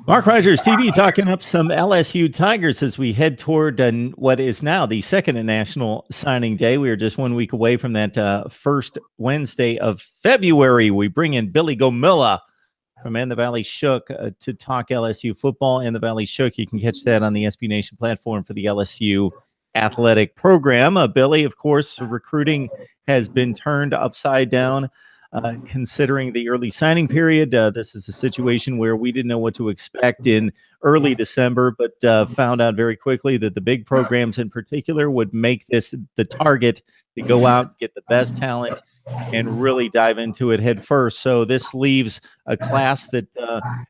Mark Rogers TV talking up some LSU Tigers as we head toward what is now the second National Signing Day. We are just 1 week away from that first Wednesday of February. We bring in Billy Gomilla from And the Valley Shook to talk LSU football. And the Valley Shook, you can catch that on the SB Nation platform for the LSU athletic program. Billy, of course, recruiting has been turned upside down. Considering the early signing period, this is a situation where we didn't know what to expect in early December, but found out very quickly that the big programs in particular would make this the target to go out, get the best talent, and really dive into it head first. So this leaves a class that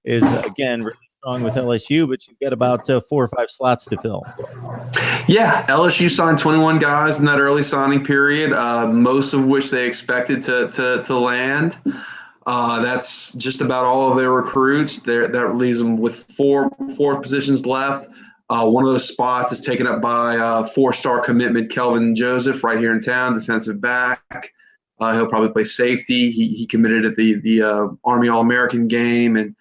is, again, really strong with LSU, but you've got about 4 or 5 slots to fill. Yeah, LSU signed 21 guys in that early signing period, most of which they expected to land. That's just about all of their recruits. That leaves them with four positions left. One of those spots is taken up by 4-star commitment Kelvin Joseph right here in town, defensive back. He'll probably play safety. He committed at the Army All-American game, and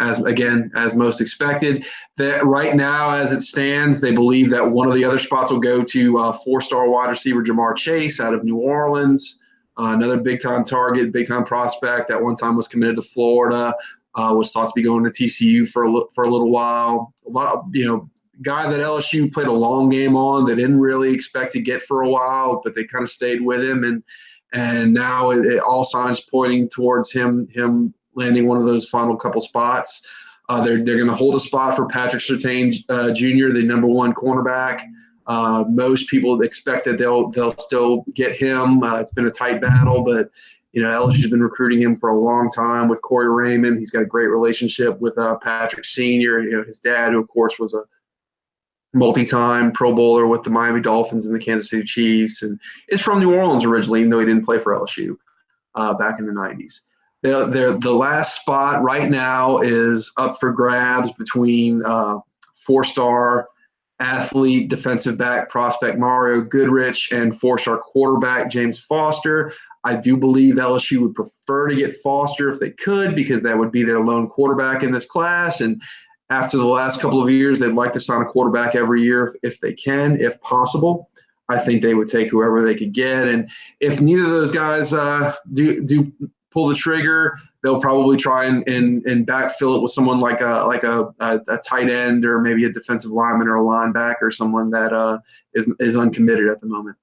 as most expected, that right now as it stands, they believe that one of the other spots will go to 4-star wide receiver Jamar Chase out of New Orleans, another big-time target, big-time prospect. At one time was committed to Florida, was thought to be going to TCU for a little while. Guy that LSU played a long game on, they didn't really expect to get for a while, but they kind of stayed with him, and now all signs pointing towards him landing one of those final couple spots. They're going to hold a spot for Patrick Surtain Jr., the number 1 cornerback. Most people expect that they'll still get him. It's been a tight battle, but LSU's been recruiting him for a long time with Corey Raymond. He's got a great relationship with Patrick Sr., his dad, who of course was a multi-time Pro Bowler with the Miami Dolphins and the Kansas City Chiefs, and is from New Orleans originally, even though he didn't play for LSU back in the 90s. The last spot right now is up for grabs between 4-star athlete, defensive back prospect Mario Goodrich and 4-star quarterback James Foster. I do believe LSU would prefer to get Foster if they could, because that would be their lone quarterback in this class. And after the last couple of years, they'd like to sign a quarterback every year if they can, if possible. I think they would take whoever they could get. And if neither of those guys do pull the trigger, they'll probably try and backfill it with someone like a tight end, or maybe a defensive lineman or a linebacker, someone that is uncommitted at the moment.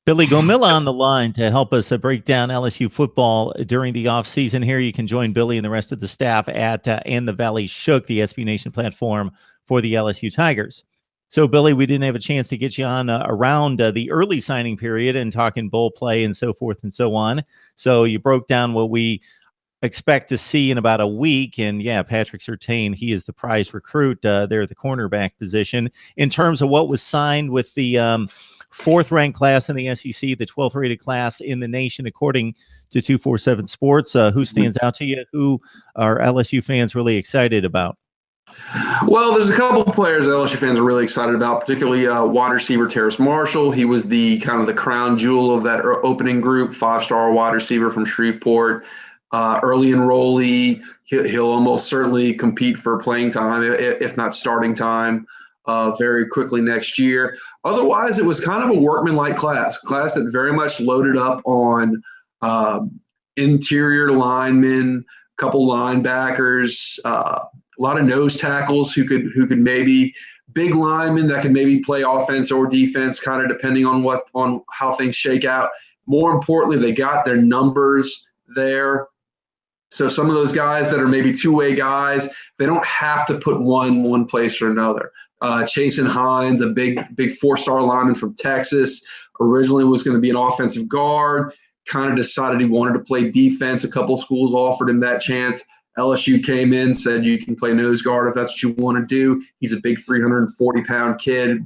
Billy Gomilla on the line to help us break down LSU football during the offseason here. You can join Billy and the rest of the staff at And the Valley Shook, the SB Nation platform for the LSU Tigers. So, Billy, we didn't have a chance to get you on around the early signing period and talking bowl play and so forth and so on. So you broke down what we expect to see in about a week. And, yeah, Patrick Surtain, he is the prize recruit there at the cornerback position. In terms of what was signed with the 4th-ranked class in the SEC, the 12th-rated class in the nation, according to 247 Sports, who stands out to you? Who are LSU fans really excited about? Well, there's a couple of players that LSU fans are really excited about, particularly wide receiver Terrace Marshall. He was the kind of the crown jewel of that opening group, 5-star wide receiver from Shreveport. Early enrollee, he'll almost certainly compete for playing time, if not starting time, very quickly next year. Otherwise, it was kind of a workman-like class that very much loaded up on interior linemen, a couple linebackers, a lot of nose tackles who could maybe big linemen that could maybe play offense or defense, kind of depending on how things shake out. More importantly, they got their numbers there. So some of those guys that are maybe two-way guys, they don't have to put one place or another. Chase and Hines, a big 4-star lineman from Texas, originally was going to be an offensive guard, kind of decided he wanted to play defense. A couple schools offered him that chance. LSU came in, said you can play nose guard if that's what you want to do. He's a big 340-pound kid,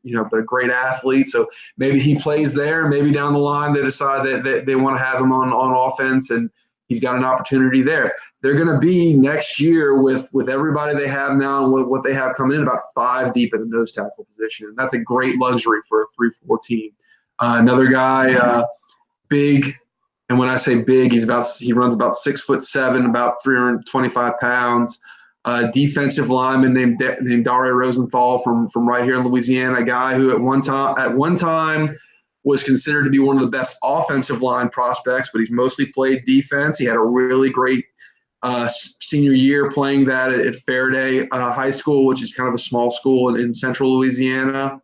but a great athlete. So maybe he plays there. Maybe down the line they decide that they want to have him on offense, and he's got an opportunity there. They're going to be next year with everybody they have now and with what they have coming in, about 5 deep at the nose tackle position. And that's a great luxury for a 3-4 team. Another guy, big And when I say big, he runs about 6'7", about 325 pounds. Defensive lineman named Daria Rosenthal from right here in Louisiana, a guy who at one time was considered to be one of the best offensive line prospects, but he's mostly played defense. He had a really great senior year playing that at Faraday High School, which is kind of a small school in central Louisiana.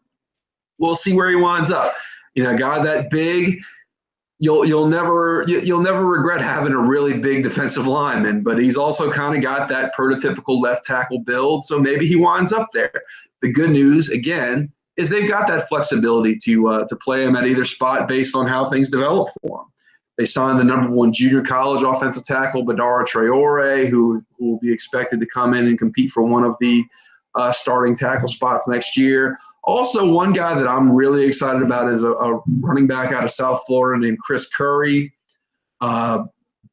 We'll see where he winds up. A guy that big, you'll never regret having a really big defensive lineman, but he's also kind of got that prototypical left tackle build, so maybe he winds up there. The good news, again, is they've got that flexibility to play him at either spot based on how things develop for him. They signed the #1 junior college offensive tackle, Badara Traore, who will be expected to come in and compete for one of the starting tackle spots next year. Also, one guy that I'm really excited about is a running back out of South Florida named Chris Curry.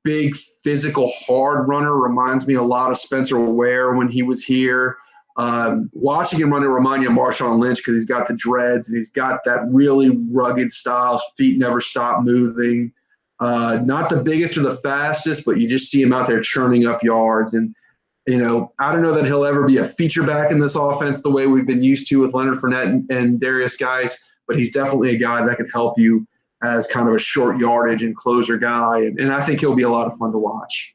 Big, physical, hard runner. Reminds me a lot of Spencer Ware when he was here. Watching him run, it reminded me of Marshawn Lynch because he's got the dreads and he's got that really rugged style. Feet never stop moving. Not the biggest or the fastest, but you just see him out there churning up yards. And, I don't know that he'll ever be a feature back in this offense the way we've been used to with Leonard Fournette and Darius Geis, but he's definitely a guy that can help you as kind of a short yardage and closer guy. And I think he'll be a lot of fun to watch.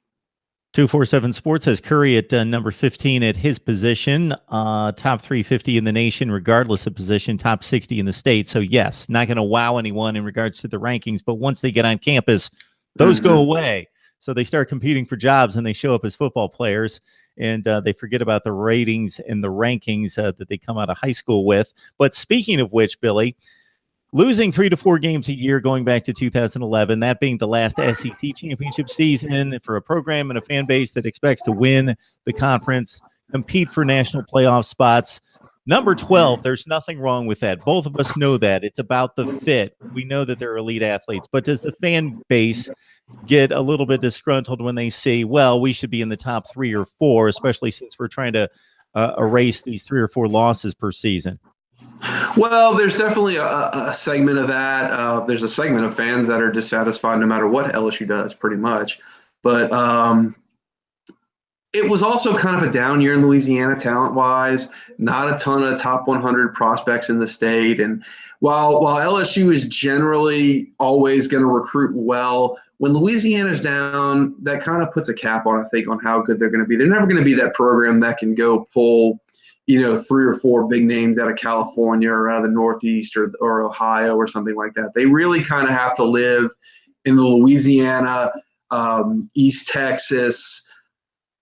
247 Sports has Curry at number 15 at his position, top 350 in the nation, regardless of position, top 60 in the state. So, yes, not going to wow anyone in regards to the rankings, but once they get on campus, those go away. So they start competing for jobs and they show up as football players, and they forget about the ratings and the rankings that they come out of high school with. But speaking of which, Billy, losing 3 to 4 games a year going back to 2011, that being the last SEC championship season for a program and a fan base that expects to win the conference, compete for national playoff spots. Number 12, there's nothing wrong with that. Both of us know that. It's about the fit. We know that they're elite athletes. But does the fan base get a little bit disgruntled when they say, well, we should be in the top 3 or 4, especially since we're trying to erase these 3 or 4 losses per season? Well, there's definitely a segment of that. There's a segment of fans that are dissatisfied no matter what LSU does, pretty much. But it was also kind of a down year in Louisiana talent-wise. Not a ton of top 100 prospects in the state. And while LSU is generally always going to recruit well, when Louisiana's down, that kind of puts a cap on, I think, on how good they're going to be. They're never going to be that program that can go pull – 3 or 4 big names out of California or out of the Northeast or Ohio or something like that. They really kind of have to live in the Louisiana, East Texas,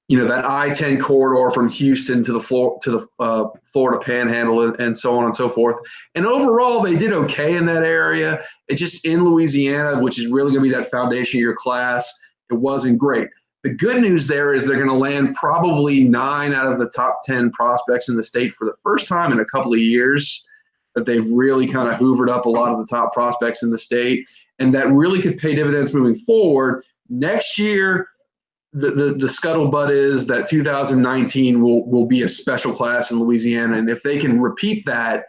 that I-10 corridor from Houston to the Florida Panhandle and so on and so forth. And overall, they did okay in that area. It just in Louisiana, which is really going to be that foundation of your class, it wasn't great. The good news there is they're going to land probably 9 out of the top 10 prospects in the state for the first time in a couple of years, that they've really kind of hoovered up a lot of the top prospects in the state. And that really could pay dividends moving forward. Next year, the scuttlebutt is that 2019 will be a special class in Louisiana. And if they can repeat that,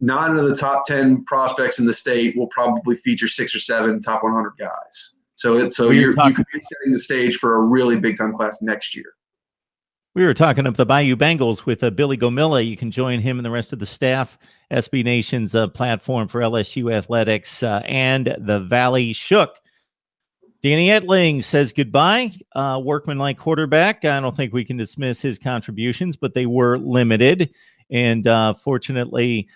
9 of the top 10 prospects in the state will probably feature 6 or 7 top 100 guys. So you could be setting the stage for a really big-time class next year. We were talking of the Bayou Bengals with Billy Gomilla. You can join him and the rest of the staff, SB Nation's platform for LSU athletics, and the Valley Shook. Danny Etling says goodbye. Workman-like quarterback. I don't think we can dismiss his contributions, but they were limited. And fortunately,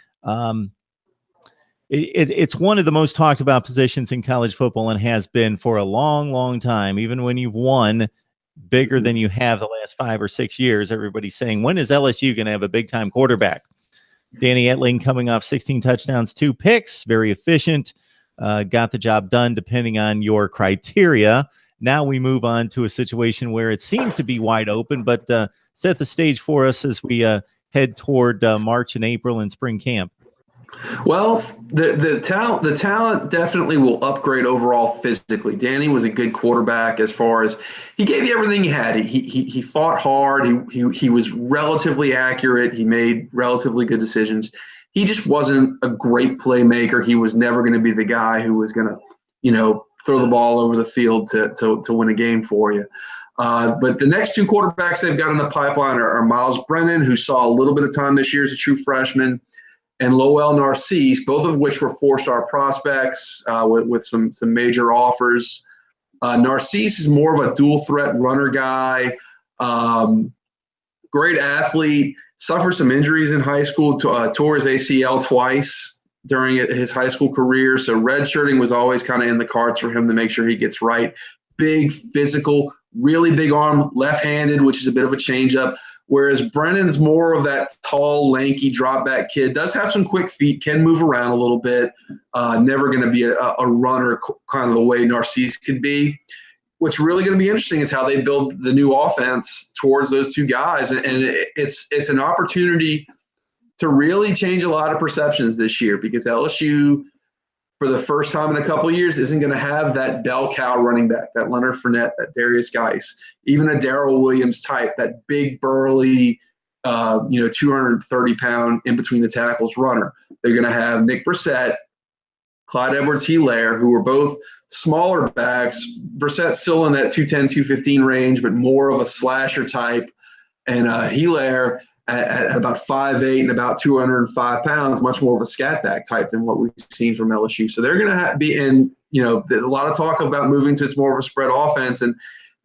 it's one of the most talked about positions in college football and has been for a long, long time. Even when you've won bigger than you have the last 5 or 6 years, everybody's saying, when is LSU going to have a big-time quarterback? Danny Etling coming off 16 touchdowns, 2 picks, very efficient, got the job done depending on your criteria. Now we move on to a situation where it seems to be wide open, but set the stage for us as we head toward March and April and spring camp. Well, the talent definitely will upgrade overall physically. Danny was a good quarterback as far as he gave you everything he had. He fought hard. He was relatively accurate. He made relatively good decisions. He just wasn't a great playmaker. He was never going to be the guy who was going to, throw the ball over the field to win a game for you. But the next two quarterbacks they've got in the pipeline are Miles Brennan, who saw a little bit of time this year as a true freshman, and Lowell Narcisse, both of which were four-star prospects with some major offers. Narcisse is more of a dual-threat runner guy, great athlete, suffered some injuries in high school, tore his ACL twice during his high school career, so redshirting was always kind of in the cards for him to make sure he gets right. Big, physical, really big arm, left-handed, which is a bit of a changeup. Whereas Brennan's more of that tall, lanky, drop-back kid, does have some quick feet, can move around a little bit, never going to be a runner kind of the way Narcisse could be. What's really going to be interesting is how they build the new offense towards those two guys. And it's an opportunity to really change a lot of perceptions this year, because LSU, for the first time in a couple of years, isn't going to have that bell cow running back, that Leonard Fournette, that Darius Geis, even a Darrell Williams type, that big, burly, 230-pound in-between-the-tackles runner. They're going to have Nick Brissett, Clyde Edwards-Helaire, who are both smaller backs. Brissett's still in that 210, 215 range, but more of a slasher type. And Helaire at about 5'8" and about 205 pounds, much more of a scat back type than what we've seen from LSU. So they're going to be in, there's a lot of talk about moving to it's more of a spread offense. And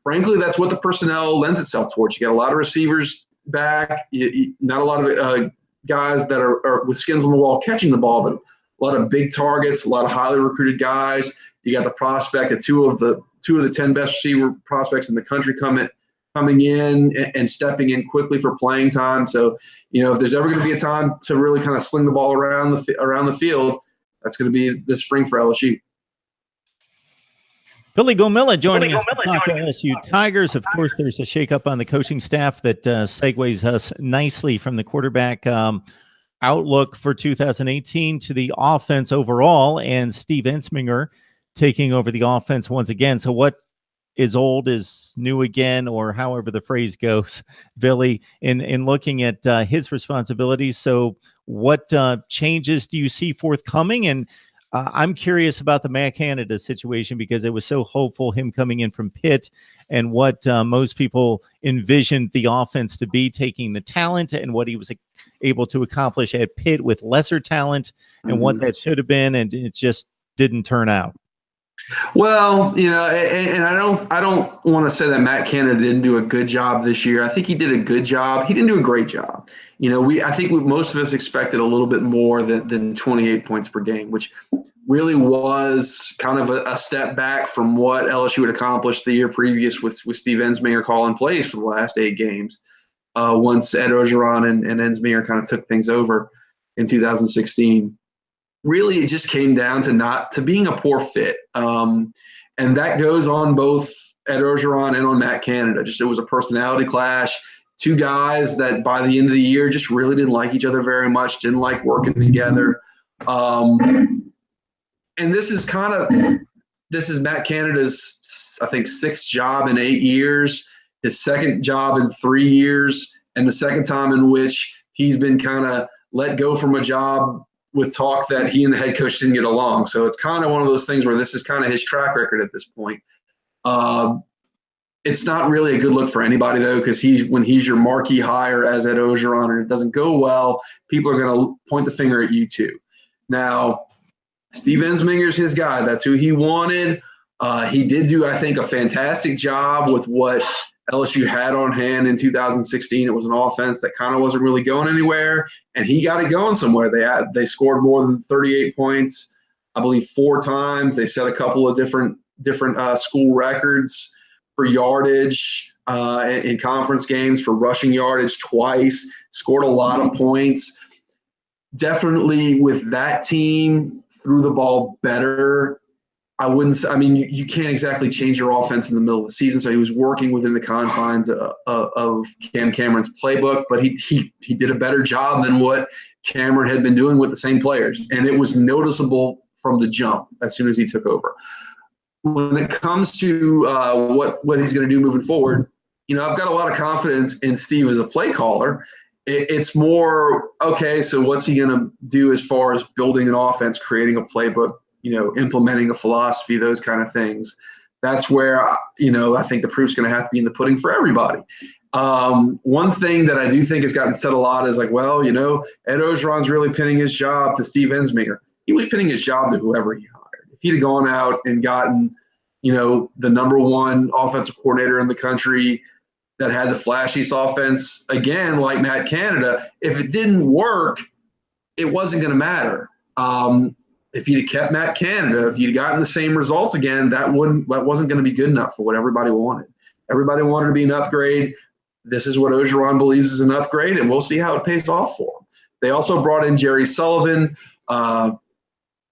frankly, that's what the personnel lends itself towards. You got a lot of receivers back, not a lot of guys that are with skins on the wall catching the ball, but a lot of big targets, a lot of highly recruited guys. You got the prospect of two of the 10 best receiver prospects in the country coming in and stepping in quickly for playing time. So, if there's ever going to be a time to really kind of sling the ball around the field, that's going to be this spring for LSU. Billy Gomilla joining us to talk LSU Tigers. Of course, there's a shakeup on the coaching staff that segues us nicely from the quarterback outlook for 2018 to the offense overall, and Steve Ensminger taking over the offense once again. So what is old is new again, or however the phrase goes, Billy, in looking at his responsibilities. So what changes do you see forthcoming? And I'm curious about the Matt Canada situation, because it was so hopeful, him coming in from Pitt, and what most people envisioned the offense to be, taking the talent and what he was able to accomplish at Pitt with lesser talent, and what that should have been, and it just didn't turn out. Well, and I don't want to say that Matt Canada didn't do a good job this year. I think he did a good job. He didn't do a great job. I think most of us expected a little bit more than 28 points per game, which really was kind of a step back from what LSU had accomplished the year previous with Steve Ensminger calling plays for the last 8 games. Once Ed Orgeron and Ensminger kind of took things over in 2016. Really, it just came down to being a poor fit. And that goes on both Ed Orgeron and on Matt Canada. It was a personality clash. Two guys that by the end of the year just really didn't like each other very much, didn't like working together. And this is Matt Canada's, I think, 6th job in 8 years, his 2nd job in 3 years, and the 2nd time in which he's been kind of let go from a job with talk that he and the head coach didn't get along. So it's kind of one of those things where this is kind of his track record at this point. It's not really a good look for anybody, though, because when he's your marquee hire as Ed Orgeron and it doesn't go well, people are going to point the finger at you too. Now, Steve Ensminger's his guy. That's who he wanted. He did do, I think, a fantastic job with what LSU had on hand in 2016. It was an offense that kind of wasn't really going anywhere, and he got it going somewhere. They scored more than 38 points, I believe, 4 times. They set a couple of different school records for yardage in conference games, for rushing yardage twice, scored a lot of points. Definitely with that team, threw the ball better. You can't exactly change your offense in the middle of the season, so he was working within the confines of Cam Cameron's playbook, but he did a better job than what Cameron had been doing with the same players, and it was noticeable from the jump as soon as he took over. When it comes to what he's going to do moving forward, I've got a lot of confidence in Steve as a play caller. It's more, okay, so what's he going to do as far as building an offense, creating a playbook? implementing a philosophy, those kind of things. That's where, I think the proof's going to have to be in the pudding for everybody. One thing that I do think has gotten said a lot is like, well, Ed Orgeron's really pinning his job to Steve Ensminger. He was pinning his job to whoever he hired. If he'd have gone out and gotten, the number one offensive coordinator in the country that had the flashiest offense, again, like Matt Canada, if it didn't work, it wasn't going to matter. If you'd have kept Matt Canada, if you'd gotten the same results again, that wasn't going to be good enough for what everybody wanted. Everybody wanted to be an upgrade. This is what Orgeron believes is an upgrade, and we'll see how it pays off for him. They also brought in Jerry Sullivan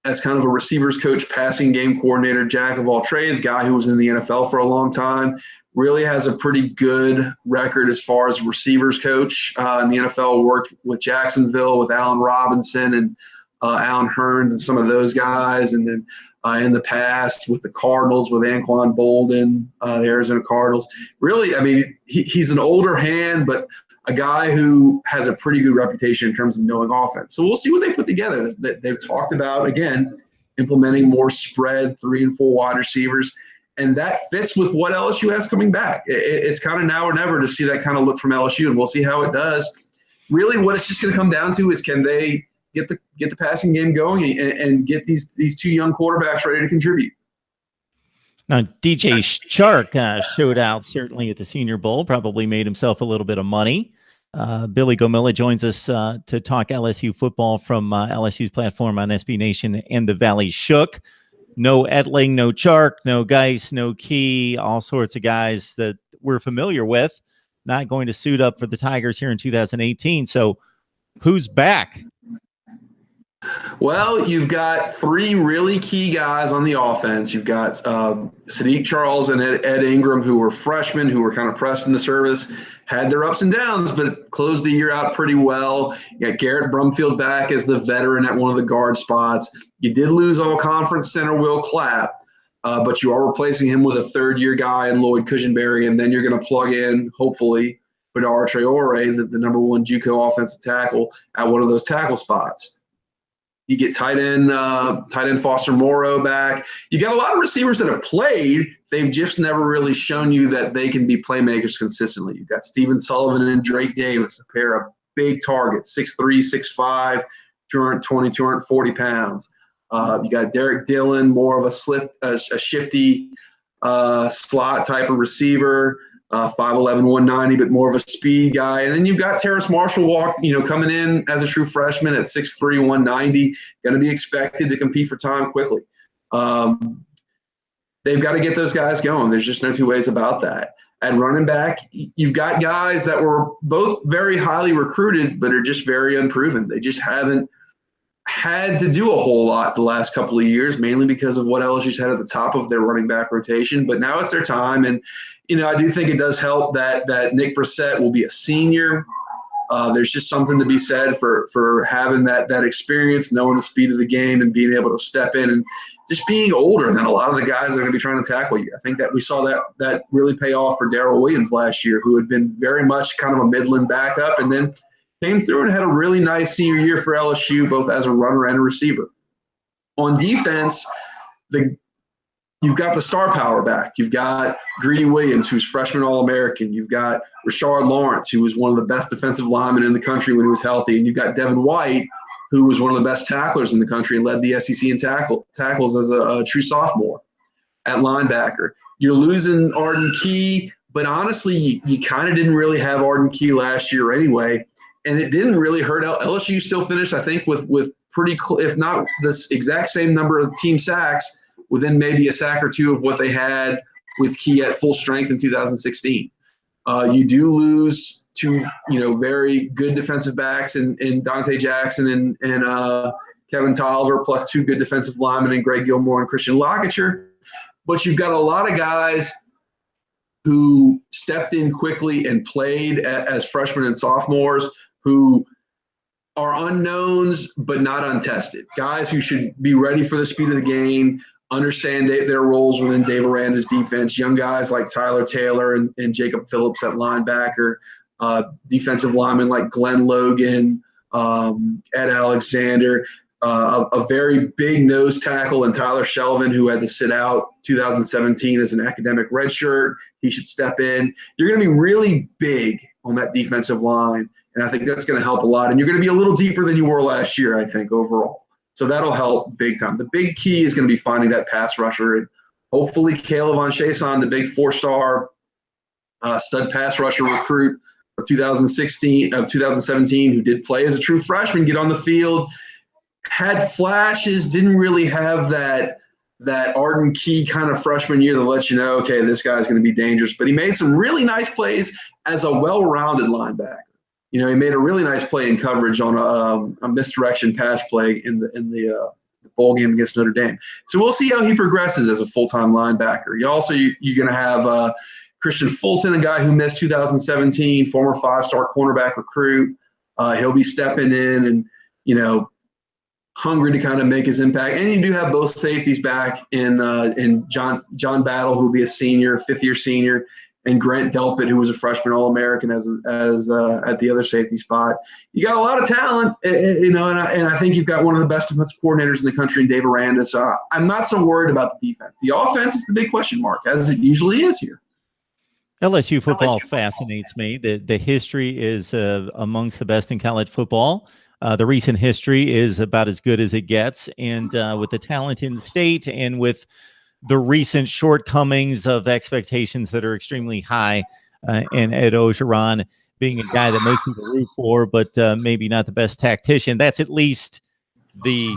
as kind of a receivers coach, passing game coordinator, jack of all trades, guy who was in the NFL for a long time. Really has a pretty good record as far as receivers coach in the NFL. Worked with Jacksonville, with Allen Robinson and Alan Hearns and some of those guys. And then in the past with the Cardinals, with Anquan Bolden, the Arizona Cardinals. Really, I mean, he's an older hand, but a guy who has a pretty good reputation in terms of knowing offense. So we'll see what they put together. They've talked about, again, implementing more spread 3 and 4 wide receivers. And that fits with what LSU has coming back. It's kind of now or never to see that kind of look from LSU, and we'll see how it does. Really, what it's just going to come down to is, can they get the passing game going and get these 2 young quarterbacks ready to contribute? Now, DJ Chark showed out certainly at the Senior Bowl, probably made himself a little bit of money. Billy Gomilla joins us to talk LSU football from LSU's platform on SB Nation and the Valley Shook. No Etling, no Chark, no Geis, no Key, all sorts of guys that we're familiar with, not going to suit up for the Tigers here in 2018. So who's back? Well, you've got 3 really key guys on the offense. You've got Sadiq Charles and Ed Ingram, who were freshmen, who were kind of pressed into service, had their ups and downs, but closed the year out pretty well. You got Garrett Brumfield back as the veteran at one of the guard spots. You did lose all-conference center Will Clapp, but you are replacing him with a third-year guy in Lloyd Cushenberry, and then you're going to plug in, hopefully, Badara Traore, the number 1 JUCO offensive tackle, at one of those tackle spots. You get tight end Foster Morrow back. You got a lot of receivers that have played. They've just never really shown you that they can be playmakers consistently. You've got Steven Sullivan and Drake Davis, a pair of big targets, 6'3", 6'5", 220, 240 pounds. You got Derek Dillon, more of a shifty slot type of receiver. 5'11", 190, but more of a speed guy. And then you've got Terrace Marshall coming in as a true freshman at 6'3", 190, going to be expected to compete for time quickly. They've got to get those guys going. There's just no 2 ways about that. At running back, you've got guys that were both very highly recruited, but are just very unproven. They just haven't had to do a whole lot the last couple of years, mainly because of what LSU's had at the top of their running back rotation. But now it's their time, and I do think it does help that Nick Brissett will be a senior. There's just something to be said for having that experience, knowing the speed of the game, and being able to step in and just being older than a lot of the guys that are going to be trying to tackle you. I think that we saw that really pay off for Darrell Williams last year, who had been very much kind of a Midland backup, and then came through and had a really nice senior year for LSU, both as a runner and a receiver. On defense, you've got the star power back. You've got Greedy Williams, who's freshman All-American. You've got Rashard Lawrence, who was one of the best defensive linemen in the country when he was healthy. And you've got Devin White, who was one of the best tacklers in the country and led the SEC in tackles as a true sophomore at linebacker. You're losing Arden Key, but honestly, you kind of didn't really have Arden Key last year anyway. And it didn't really hurt. LSU still finished, I think, with pretty, if not this exact same number of team sacks, within maybe a sack or 2 of what they had with Key at full strength in 2016. You do lose 2, very good defensive backs in Dante Jackson and Kevin Tolliver, plus 2 good defensive linemen in Greg Gilmore and Christian Lockacher. But you've got a lot of guys who stepped in quickly and played as freshmen and sophomores, who are unknowns but not untested. Guys who should be ready for the speed of the game, understand their roles within Dave Aranda's defense. Young guys like Tyler Taylor and Jacob Phillips at linebacker, defensive linemen like Glenn Logan, Ed Alexander. a very big nose tackle in Tyler Sullivan, who had to sit out 2017 as an academic redshirt. He should step in. You're going to be really big on that defensive line, and I think that's going to help a lot. And you're going to be a little deeper than you were last year, I think, overall. So that'll help big time. The big key is going to be finding that pass rusher. And hopefully Caleb Von Chason, the big four-star stud pass rusher recruit of 2017, who did play as a true freshman, get on the field, had flashes, didn't really have that Arden Key kind of freshman year that lets you know, okay, this guy's going to be dangerous. But he made some really nice plays as a well-rounded linebacker. You know, he made a really nice play in coverage on a misdirection pass play in the bowl game against Notre Dame. So we'll see how he progresses as a full-time linebacker. You're going to have Christian Fulton, a guy who missed 2017, former five-star cornerback recruit. He'll be stepping in and, you know, hungry to kind of make his impact. And you do have both safeties back in John Battle, who will be a senior, fifth-year senior, and Grant Delpit, who was a freshman All-American as at the other safety spot. You got a lot of talent, you know, and I think you've got one of the best defensive coordinators in the country in Dave Aranda. So I'm not so worried about the defense. The offense is the big question mark, as it usually is here. LSU football fascinates me. The history is amongst the best in college football. The recent history is about as good as it gets. And with the talent in the state and with the recent shortcomings of expectations that are extremely high, and Ed Ogeron being a guy that most people root for, but maybe not the best tactician, that's at least maybe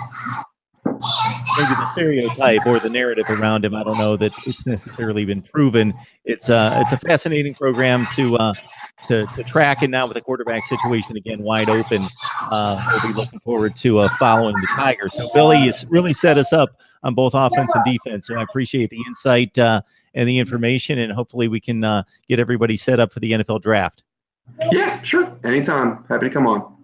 the stereotype or the narrative around him. I don't know that it's necessarily been proven. It's a fascinating program to track, and now with the quarterback situation again wide open, we'll be looking forward to following the Tigers. So Billy has really set us up on both offense and defense. So I appreciate the insight and the information, and hopefully we can get everybody set up for the NFL draft. Yeah, sure. Anytime. Happy to come on.